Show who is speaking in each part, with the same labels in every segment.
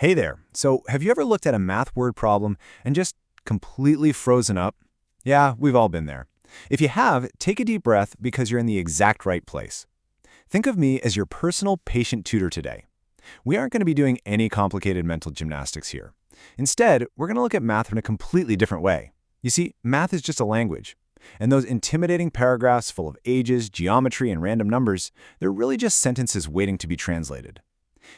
Speaker 1: Hey there. So, have you ever looked at a math word problem and just completely frozen up? Yeah, we've all been there. If you have, take a deep breath because you're in the exact right place. Think of me as your personal patient tutor today. We aren't going to be doing any complicated mental gymnastics here. Instead, we're going to look at math in a completely different way. You see, math is just a language. And those intimidating paragraphs full of ages, geometry, and random numbers, they're really just sentences waiting to be translated.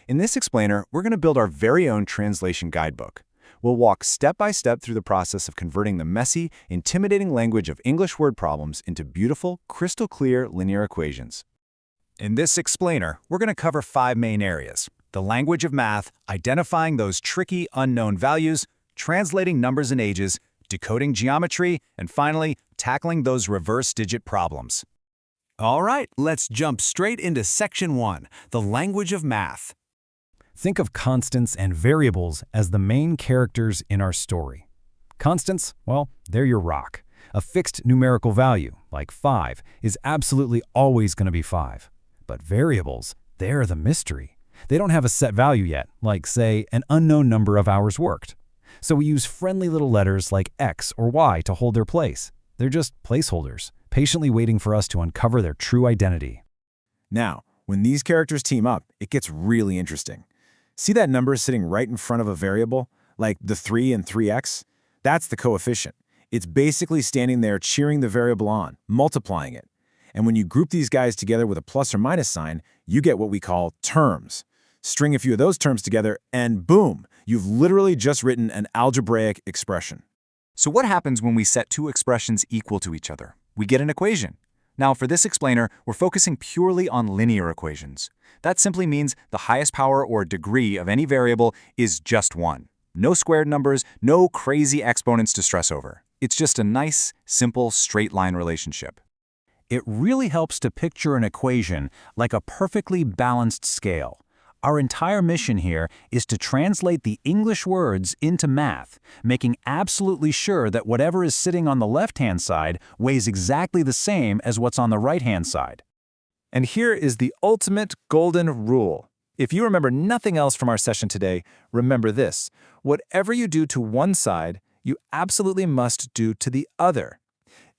Speaker 1: In this explainer, we're going to build our very own translation guidebook. We'll walk step by step through the process of converting the messy, intimidating language of English word problems into beautiful, crystal clear linear equations. In this explainer, we're going to cover 5 main areas: the language of math, identifying those tricky, unknown values, translating numbers and ages, decoding geometry, and finally, tackling those reverse-digit problems. All right, let's jump straight into Section 1, the language of math.
Speaker 2: Think of constants and variables as the main characters in our story. Constants, well, they're your rock. A fixed numerical value, like 5, is absolutely always going to be 5. But variables, they're the mystery. They don't have a set value yet, like, say, an unknown number of hours worked. So we use friendly little letters like X or Y to hold their place. They're just placeholders, patiently waiting for us to uncover their true identity.
Speaker 1: Now, when these characters team up, it gets really interesting. See that number sitting right in front of a variable, like the 3 and 3x? That's the coefficient. It's basically standing there cheering the variable on, multiplying it. And when you group these guys together with a plus or minus sign, you get what we call terms. String a few of those terms together, and boom, you've literally just written an algebraic expression.
Speaker 3: So what happens when we set two expressions equal to each other? We get an equation. Now, for this explainer, we're focusing purely on linear equations. That simply means the highest power or degree of any variable is just 1. No squared numbers, no crazy exponents to stress over. It's just a nice, simple, straight-line relationship.
Speaker 2: It really helps to picture an equation like a perfectly balanced scale. Our entire mission here is to translate the English words into math, making absolutely sure that whatever is sitting on the left-hand side weighs exactly the same as what's on the right-hand side.
Speaker 1: And here is the ultimate golden rule. If you remember nothing else from our session today, remember this: whatever you do to one side, you absolutely must do to the other.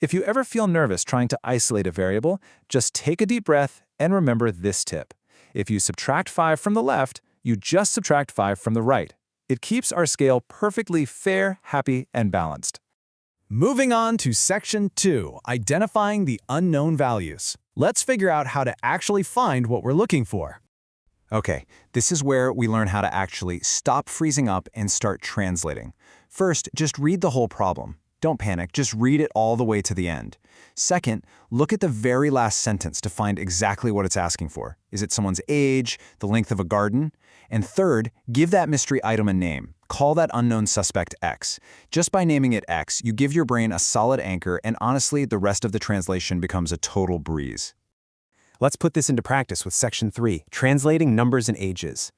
Speaker 1: If you ever feel nervous trying to isolate a variable, just take a deep breath and remember this tip. If you subtract 5 from the left, you just subtract 5 from the right. It keeps our scale perfectly fair, happy, and balanced. Moving on to Section 2, identifying the unknown values. Let's figure out how to actually find what we're looking for.
Speaker 3: Okay, this is where we learn how to actually stop freezing up and start translating. First, just read the whole problem. Don't panic, just read it all the way to the end. Second, look at the very last sentence to find exactly what it's asking for. Is it someone's age, the length of a garden? And third, give that mystery item a name. Call that unknown suspect X. Just by naming it X, you give your brain a solid anchor, and honestly, the rest of the translation becomes a total breeze.
Speaker 1: Let's put this into practice with Section 3, translating numbers and ages.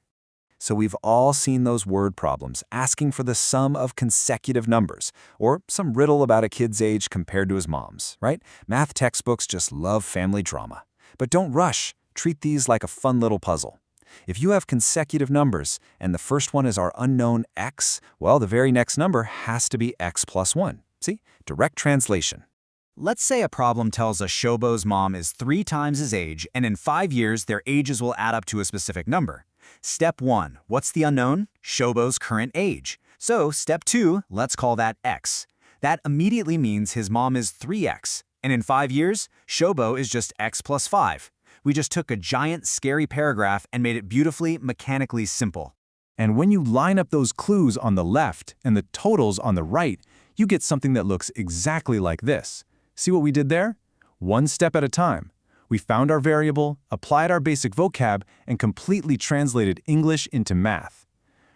Speaker 1: So we've all seen those word problems asking for the sum of consecutive numbers, or some riddle about a kid's age compared to his mom's, right? Math textbooks just love family drama. But don't rush. Treat these like a fun little puzzle. If you have consecutive numbers, and the first one is our unknown X, well, the very next number has to be X plus 1. See? Direct translation.
Speaker 3: Let's say a problem tells us Shobo's mom is 3 times his age, and in 5 years, their ages will add up to a specific number. Step 1, what's the unknown? Shobo's current age. So step 2, let's call that X. That immediately means his mom is 3X, and in 5 years, Shobo is just X plus 5. We just took a giant, scary paragraph and made it beautifully, mechanically simple.
Speaker 1: And when you line up those clues on the left and the totals on the right, you get something that looks exactly like this. See what we did there? One step at a time. We found our variable, applied our basic vocab, and completely translated English into math.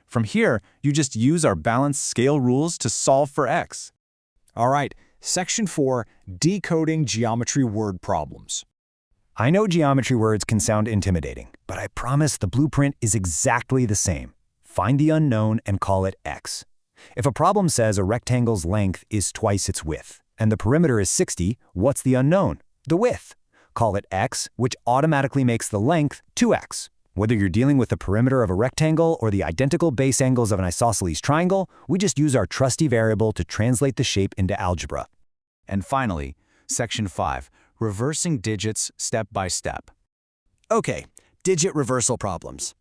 Speaker 1: From here, you just use our balanced scale rules to solve for X.
Speaker 4: All right, Section 4, decoding geometry word problems.
Speaker 2: I know geometry words can sound intimidating, but I promise the blueprint is exactly the same. Find the unknown and call it X. If a problem says a rectangle's length is twice its width, and the perimeter is 60, what's the unknown? The width. Call it X, which automatically makes the length 2X. Whether you're dealing with the perimeter of a rectangle or the identical base angles of an isosceles triangle, we just use our trusty variable to translate the shape into algebra.
Speaker 3: And finally, Section 5, reversing digits step by step.
Speaker 5: Okay, digit reversal problems.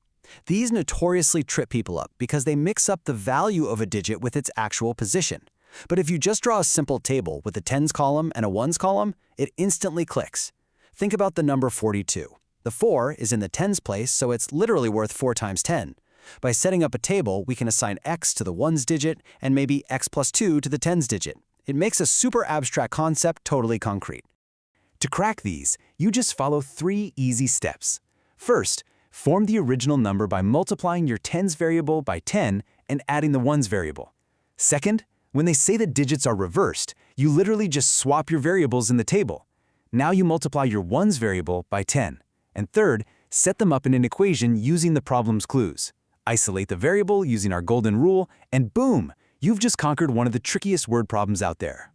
Speaker 5: These notoriously trip people up because they mix up the value of a digit with its actual position. But if you just draw a simple table with a tens column and a ones column, it instantly clicks. Think about the number 42. The 4 is in the tens place, so it's literally worth 4 times 10. By setting up a table, we can assign x to the ones digit and maybe x plus 2 to the tens digit. It makes a super abstract concept totally concrete.
Speaker 3: To crack these, you just follow 3 easy steps. First, form the original number by multiplying your tens variable by 10 and adding the ones variable. Second, when they say the digits are reversed, you literally just swap your variables in the table. Now you multiply your ones variable by 10. And third, set them up in an equation using the problem's clues. Isolate the variable using our golden rule, and boom, you've just conquered one of the trickiest word problems out there.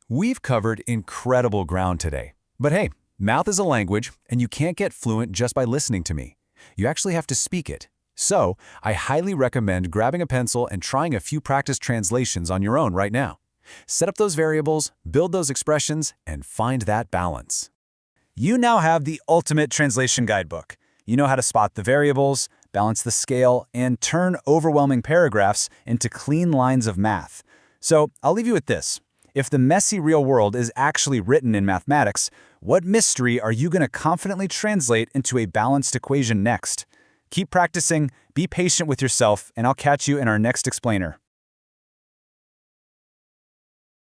Speaker 3: We've covered incredible ground today. But hey, math is a language, and you can't get fluent just by listening to me. You actually have to speak it. So, I highly recommend grabbing a pencil and trying a few practice translations on your own right now. Set up those variables, build those expressions, and find that balance. You now have the ultimate translation guidebook. You know how to spot the variables, balance the scale, and turn overwhelming paragraphs into clean lines of math. So I'll leave you with this. If the messy real world is actually written in mathematics, what mystery are you going to confidently translate into a balanced equation next? Keep practicing, be patient with yourself, and I'll catch you in our next explainer.